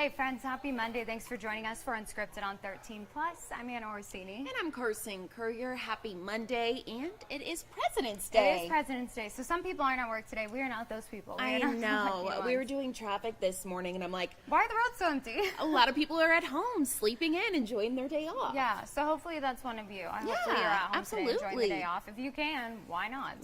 Hey friends, happy Monday. Thanks for joining us for Unscripted on 13 Plus. I'm Anna Orsini. And I'm Carson Courier. Happy Monday, and it is President's Day. It is President's Day, so some people aren't at work today. We are not those people. I know. We were doing traffic this morning, and I'm like, why are the roads so empty? A lot of people are at home, sleeping in, enjoying their day off. Yeah, so hopefully that's one of you. Hopefully you're at home today enjoying the day off. If you can, why not?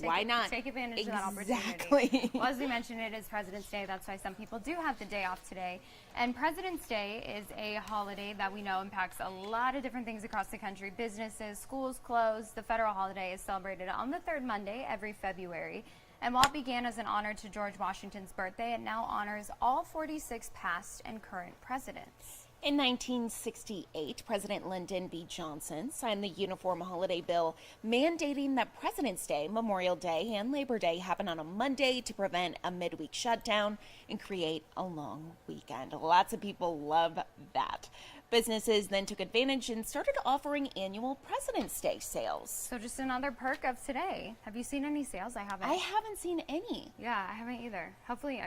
Take advantage of that opportunity. Well, as we mentioned, it is President's Day. That's why some people do have the day off today. And President's Day is a holiday that we know impacts a lot of different things across the country. Businesses, schools closed. The federal holiday is celebrated on the third Monday every February. And while it began as an honor to George Washington's birthday, it now honors all 46 past and current presidents. In 1968, President Lyndon B. Johnson signed the Uniform Holiday Bill mandating that President's Day, Memorial Day, and Labor Day happen on a Monday to prevent a midweek shutdown and create a long weekend. Lots of people love that. Businesses then took advantage and started offering annual President's Day sales. So just another perk of today. Have you seen any sales? I haven't seen any. Yeah, I haven't either. Hopefully,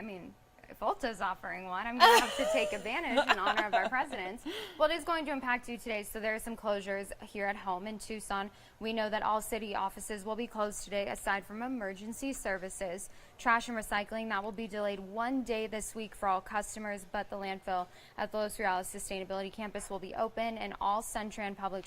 if Ulta's offering one, I'm going to have to take advantage in honor of our presidents. Well, it is going to impact you today, so there are some closures here at home in Tucson. We know that all city offices will be closed today, aside from emergency services. Trash and recycling, that will be delayed one day this week for all customers, but the landfill at the Los Reales Sustainability Campus will be open, and all Suntran public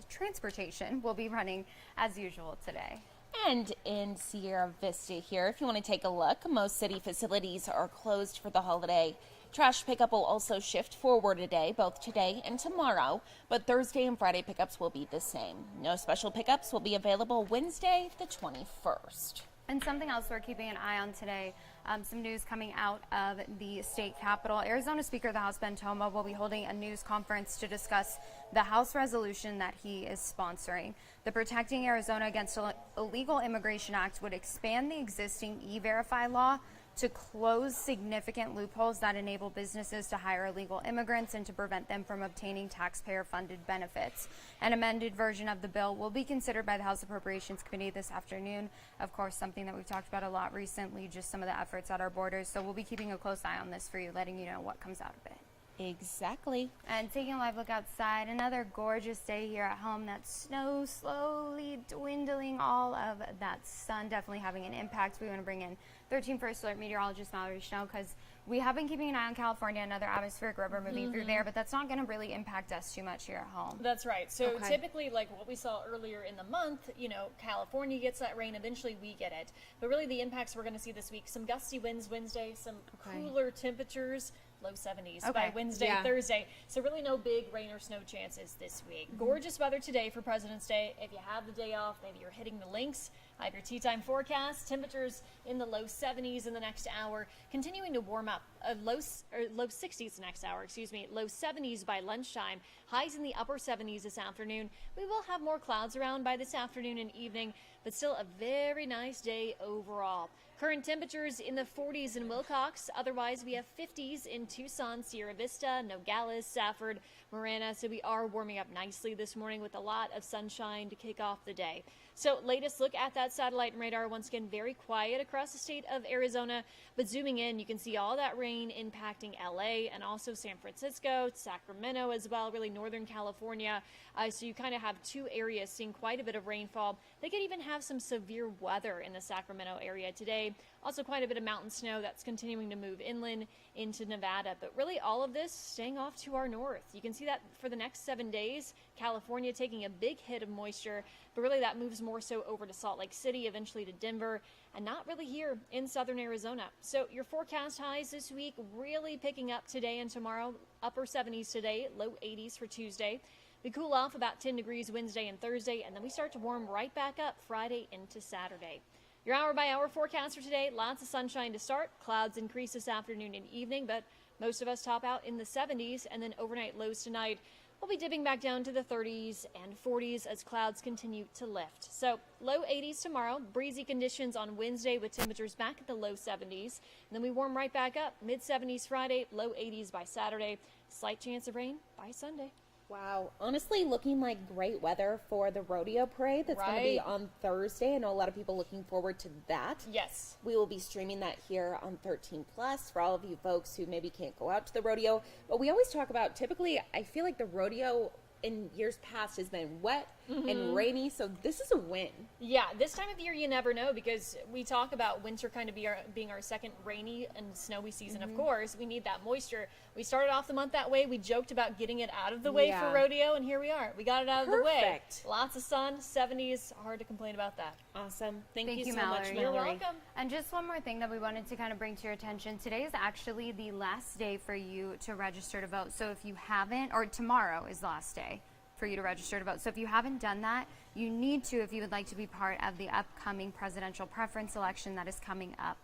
transportation will be running as usual today. And in Sierra Vista here, if you want to take a look, most city facilities are closed for the holiday. Trash pickup will also shift forward a day, both today and tomorrow, but Thursday and Friday pickups will be the same. No special pickups will be available Wednesday, the 21st. And something else we're keeping an eye on today, some news coming out of the state capitol. Arizona Speaker of the House Ben Toma will be holding a news conference to discuss the House resolution that he is sponsoring. The Protecting Arizona Against Illegal Immigration Act would expand the existing E-Verify law to close significant loopholes that enable businesses to hire illegal immigrants and to prevent them from obtaining taxpayer-funded benefits. An amended version of the bill will be considered by the House Appropriations Committee this afternoon. Of course, something that we've talked about a lot recently, just some of the efforts at our borders. So we'll be keeping a close eye on this for you, letting you know what comes out of it. Exactly. And taking a live look outside, another gorgeous day here at home. That snow slowly dwindling, all of that sun definitely having an impact. We want to bring in 13 First Alert meteorologist Mallory Snow, because we have been keeping an eye on California, another atmospheric river moving through there, but that's not going to really impact us too much here at home. That's right. So typically, like what we saw earlier in the month, California gets that rain, eventually we get it. But really the impacts we're going to see this week, some gusty winds Wednesday, some cooler temperatures, low 70s by Wednesday, Thursday. So really no big rain or snow chances this week. Gorgeous weather today for President's Day. If you have the day off, maybe you're hitting the links. I have your tea time forecast. Temperatures in the low 70s in the next hour, continuing to warm up. Low 60s the next hour, low 70s by lunchtime. Highs in the upper 70s this afternoon. We will have more clouds around by this afternoon and evening, but still a very nice day overall. Current temperatures in the 40s in Wilcox. Otherwise, we have 50s in Tucson, Sierra Vista, Nogales, Safford, Marana. So we are warming up nicely this morning with a lot of sunshine to kick off the day. So latest look at that satellite and radar. Once again, very quiet across the state of Arizona. But zooming in, you can see all that rain impacting LA and also San Francisco, Sacramento as well, really Northern California. So you kind of have two areas seeing quite a bit of rainfall. They could even have some severe weather in the Sacramento area today. Also quite a bit of mountain snow that's continuing to move inland into Nevada. But really all of this staying off to our north. You can see that for the next 7 days, California taking a big hit of moisture, but really that moves more so over to Salt Lake City, eventually to Denver, and not really here in southern Arizona. So your forecast highs this week really picking up today and tomorrow. Upper 70s today, low 80s for Tuesday. We cool off about 10 degrees Wednesday and Thursday, and then we start to warm right back up Friday into Saturday. Your hour-by-hour forecast for today, lots of sunshine to start. Clouds increase this afternoon and evening, but most of us top out in the 70s, and then overnight lows tonight will be dipping back down to the 30s and 40s as clouds continue to lift. So low 80s tomorrow, breezy conditions on Wednesday with temperatures back at the low 70s. And then we warm right back up, mid 70s Friday, low 80s by Saturday. Slight chance of rain by Sunday. Wow. Honestly, looking like great weather for the rodeo parade that's going to be Right. on Thursday. I know a lot of people looking forward to that. Yes. We will be streaming that here on 13 Plus for all of you folks who maybe can't go out to the rodeo. But we always talk about, typically, I feel like the rodeo in years past has been wet and rainy, so this is a win. Yeah, this time of year you never know, because we talk about winter kind of being our second rainy and snowy season. Of course, we need that moisture. We started off the month that way. We joked about getting it out of the way Yeah. for rodeo, and here we are. We got it out of the way. Perfect. Lots of sun, 70s. Hard to complain about that. Awesome. Thank Thank you you, so much, Mallory. You're Mallory. welcome. And just one more thing that we wanted to kind of bring to your attention. Today is actually the last day for you to register to vote. So if you haven't, or tomorrow is the last day for you to register to vote. So if you haven't done that, you need to if you would like to be part of the upcoming presidential preference election that is coming up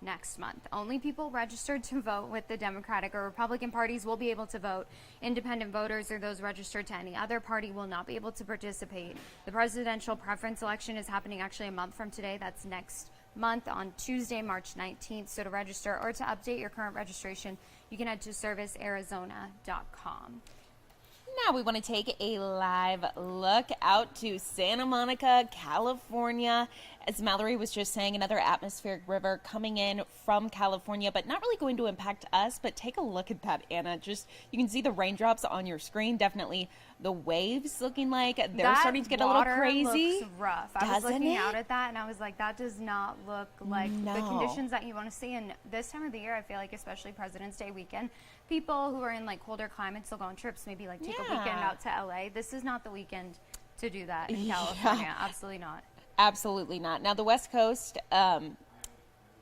next month. Only people registered to vote with the Democratic or Republican parties will be able to vote. Independent voters or those registered to any other party will not be able to participate. The presidential preference election is happening actually a month from today. That's next month on Tuesday, March 19th. So to register or to update your current registration, you can head to servicearizona.com. Now we want to take a live look out to Santa Monica, California. As Mallory was just saying, another atmospheric river coming in from California, but not really going to impact us. But take a look at that, Anna. Just, you can see the raindrops on your screen. Definitely the waves looking like they're That starting to get a little water crazy. Looks rough. I was Doesn't looking it? out at that and I was like, that does not look like the No. conditions that you want to see. And this time of the year, I feel like, especially President's Day weekend, people who are in like colder climates will go on trips, maybe like take a weekend Yeah. out to LA. This is not the weekend to do that in Yeah. California. Absolutely not. Absolutely not. Now, the West Coast,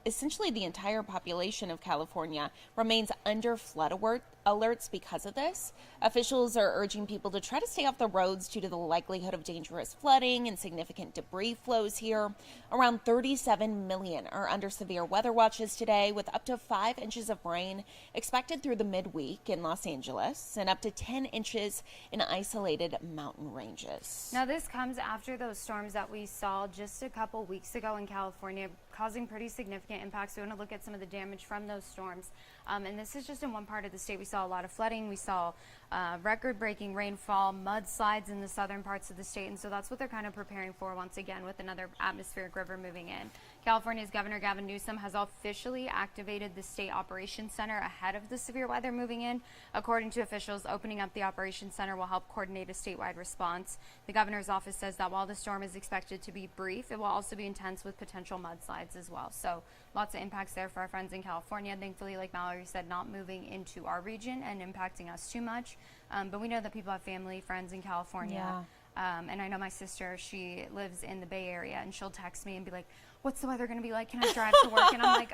essentially the entire population of California remains under flood alerts because of this. Officials are urging people to try to stay off the roads due to the likelihood of dangerous flooding and significant debris flows here. Around 37 million are under severe weather watches today, with up to 5 inches of rain expected through the midweek in Los Angeles and up to 10 inches in isolated mountain ranges. Now, this comes after those storms that we saw just a couple weeks ago in California, causing pretty significant impacts. We want to look at some of the damage from those storms. And this is just in one part of the state. We saw a lot of flooding. We saw record-breaking rainfall, mudslides in the southern parts of the state. And so that's what they're kind of preparing for once again with another atmospheric river moving in. California's Governor Gavin Newsom has officially activated the State Operations Center ahead of the severe weather moving in. According to officials, opening up the Operations Center will help coordinate a statewide response. The governor's office says that while the storm is expected to be brief, it will also be intense with potential mudslides as well. So lots of impacts there for our friends in California. Thankfully, like Mallory said, not moving into our region and impacting us too much. But we know that people have family, friends in California. And I know my sister, she lives in the Bay Area, and she'll text me and be like, what's the weather going to be like? Can I drive to work? And I'm like,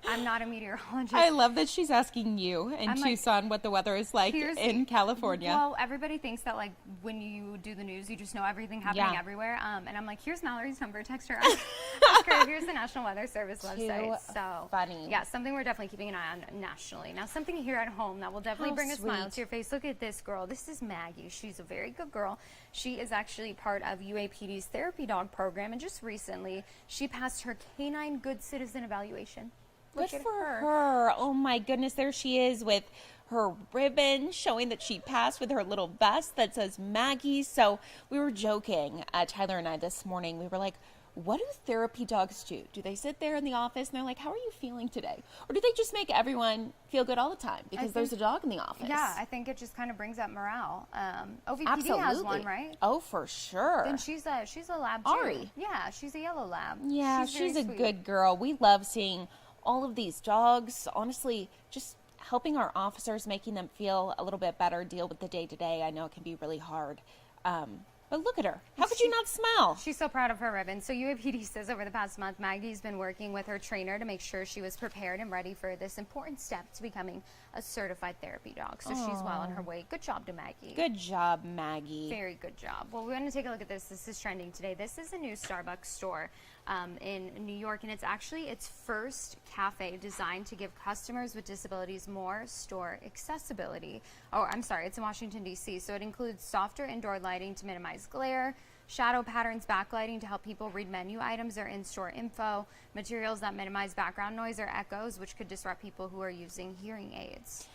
I'm not a meteorologist. I love that she's asking you in I'm like, Tucson what the weather is like in California. Well, everybody thinks that like when you do the news, you just know everything happening Yeah. everywhere. And I'm like, here's Mallory's number. Text her. Ask her. Here's the National Weather Service website. So funny. yeah, something we're definitely keeping an eye on nationally. Now, something here at home that will definitely How bring a smile sweet. to your face. Look at this girl. This is Maggie. She's a very good girl. She is actually part of UAPD's therapy dog program, and just recently she passed her canine good citizen evaluation. Good Look at for her. Oh my goodness, there she is with her ribbon showing that she passed with her little vest that says Maggie. So we were joking, Tyler and I this morning. We were like, what do therapy dogs do? Do they sit there in the office and they're like, how are you feeling today? Or do they just make everyone feel good all the time because there's a dog in the office? Yeah, I think it just kind of brings up morale. OVPD Absolutely. has one, right? Oh, for sure. And she's a lab too. Ari. Yeah, she's a yellow lab. Yeah, very she's a sweet. good girl. We love seeing all of these dogs. Honestly, just helping our officers, making them feel a little bit better, deal with the day-to-day. I know it can be really hard. But look at her. How could you not smile? She's so proud of her ribbon. So UAPD says over the past month, Maggie's been working with her trainer to make sure she was prepared and ready for this important step to becoming a certified therapy dog. So she's well on her way. Good job to Maggie. Good job, Maggie. Very good job. Well, we're going to take a look at this. This is trending today. This is a new Starbucks store in New York, and it's actually its first cafe designed to give customers with disabilities more store accessibility. Oh, I'm sorry, it's in Washington, D.C., so it includes softer indoor lighting to minimize glare, shadow patterns backlighting to help people read menu items or in-store info, materials that minimize background noise or echoes, which could disrupt people who are using hearing aids.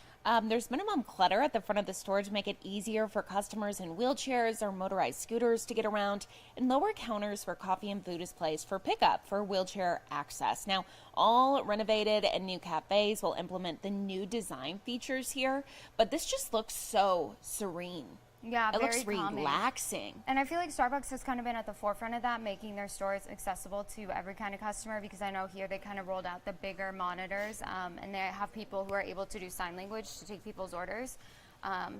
There's minimum clutter at the front of the store to make it easier for customers in wheelchairs or motorized scooters to get around, and lower counters for coffee and food is placed for pickup for wheelchair access. Now, all renovated and new cafes will implement the new design features here, but this just looks so serene. Yeah, It very looks calming. relaxing. And I feel like Starbucks has kind of been at the forefront of that, making their stores accessible to every kind of customer, because I know here they kind of rolled out the bigger monitors, and they have people who are able to do sign language to take people's orders.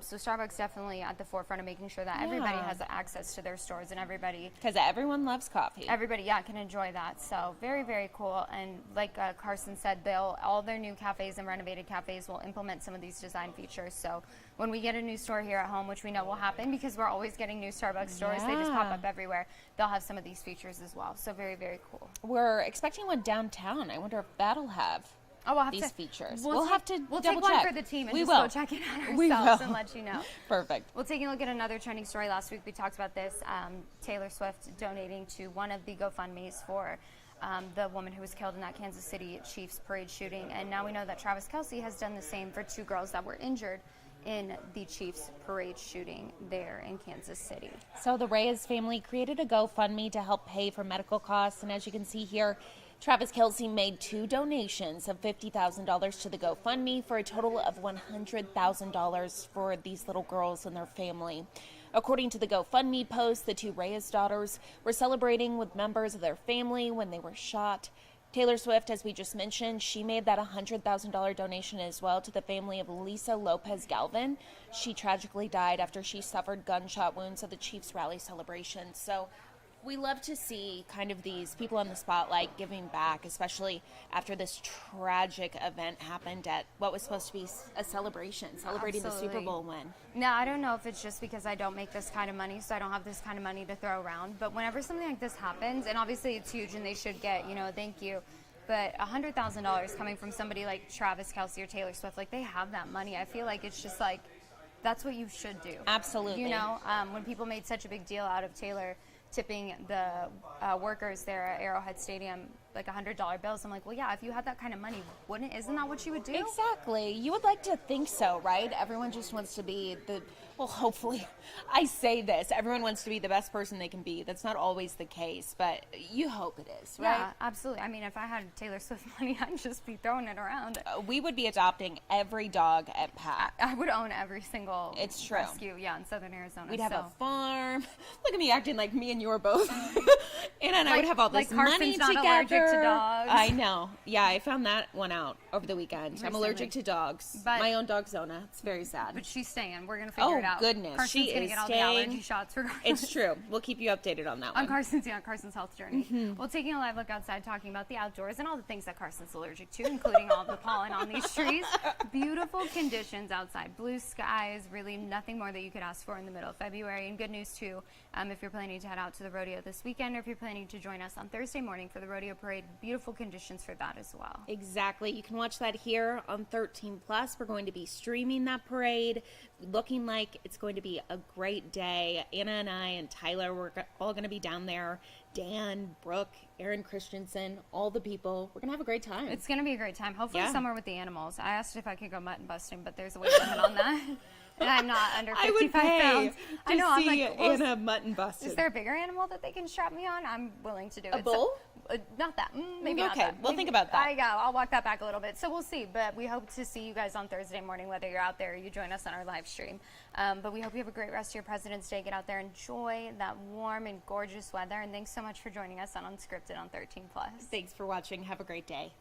So Starbucks definitely at the forefront of making sure that everybody has access to their stores, and everybody, Because everyone loves coffee. can enjoy that. So very, very cool. And like Carson said, all their new cafes and renovated cafes will implement some of these design features. So when we get a new store here at home, which we know will happen because we're always getting new Starbucks stores, they just pop up everywhere, they'll have some of these features as well. So very, very cool. We're expecting one downtown. I wonder if that'll have we'll have these to, features. We'll have to We'll double take check. one for the team and We just will. go check it out We ourselves will. and let you know. Perfect. Well, taking a look at another trending story last week, we talked about this. Taylor Swift donating to one of the GoFundMes for the woman who was killed in that Kansas City Chiefs parade shooting. And now we know that Travis Kelce has done the same for two girls that were injured in the Chiefs parade shooting there in Kansas City. So the Reyes family created a GoFundMe to help pay for medical costs. And as you can see here, Travis Kelce made 2 donations of $50,000 to the GoFundMe for a total of $100,000 for these little girls and their family. According to the GoFundMe post, the 2 Reyes daughters were celebrating with members of their family when they were shot. Taylor Swift, as we just mentioned, she made that $100,000 donation as well to the family of Lisa Lopez Galvin. She tragically died after she suffered gunshot wounds at the Chiefs rally celebration. So we love to see kind of these people in the spotlight giving back, especially after this tragic event happened at what was supposed to be a celebration, celebrating the Super Bowl win. Now, I don't know if it's just because I don't make this kind of money, so I don't have this kind of money to throw around, but whenever something like this happens, and obviously it's huge and they should get, thank you, but $100,000 coming from somebody like Travis Kelce or Taylor Swift, like they have that money. I feel like it's just like, that's what you should do. Absolutely. When people made such a big deal out of Taylor tipping the workers there at Arrowhead Stadium like $100 bills, I'm like, well, yeah, if you had that kind of money, isn't that what you would do? Exactly. You would like to think so, right? Everyone just wants to be hopefully, I say this, everyone wants to be the best person they can be. That's not always the case, but you hope it is, right? Yeah, absolutely. I mean, if I had Taylor Swift money, I'd just be throwing it around. We would be adopting every dog at PAT. I would own every single It's true. rescue, in Southern Arizona. We'd have a farm. Look at me acting like me and you are both. Anna and I Like- would have all this like Carson's money not together. allergic to dogs. I know. Yeah, I found that one out over the weekend. I'm Recently. allergic to dogs. But- My own dog, Zona. It's very sad. But she's staying. We're going to figure it out. Goodness. Carson's She going to is get all staying. the allergy shots regardless. It's true. We'll keep you updated on that one. On Carson's health journey. Well, taking a live look outside, talking about the outdoors and all the things that Carson's allergic to, including all the pollen on these trees. Beautiful conditions outside. Blue skies, really nothing more that you could ask for in the middle of February. And good news, too, if you're planning to head out to the rodeo this weekend or if you're planning to join us on Thursday morning for the rodeo parade, beautiful conditions for that as well. Exactly. You can watch that here on 13 Plus. We're going to be streaming that parade, looking like it's going to be a great day. Anna and I and Tyler, we're all going to be down there. Dan, Brooke, Aaron Christensen, all the people. We're going to have a great time. It's going to be a great time. Hopefully Yeah. somewhere with the animals. I asked if I could go mutton busting, but there's a weight limit on that. And I'm not under I would 55 pay pounds. to I know. I'm see like, well, Anna mutton busted. is there a bigger animal that they can strap me on? I'm willing to do it. A bull? Not that. Maybe not Okay, that. we'll think about that. I'll walk that back a little bit. So we'll see. But we hope to see you guys on Thursday morning, whether you're out there or you join us on our live stream. But we hope you have a great rest of your President's Day. Get out there, enjoy that warm and gorgeous weather. And thanks so much for joining us on Unscripted on 13 Plus. Thanks for watching. Have a great day.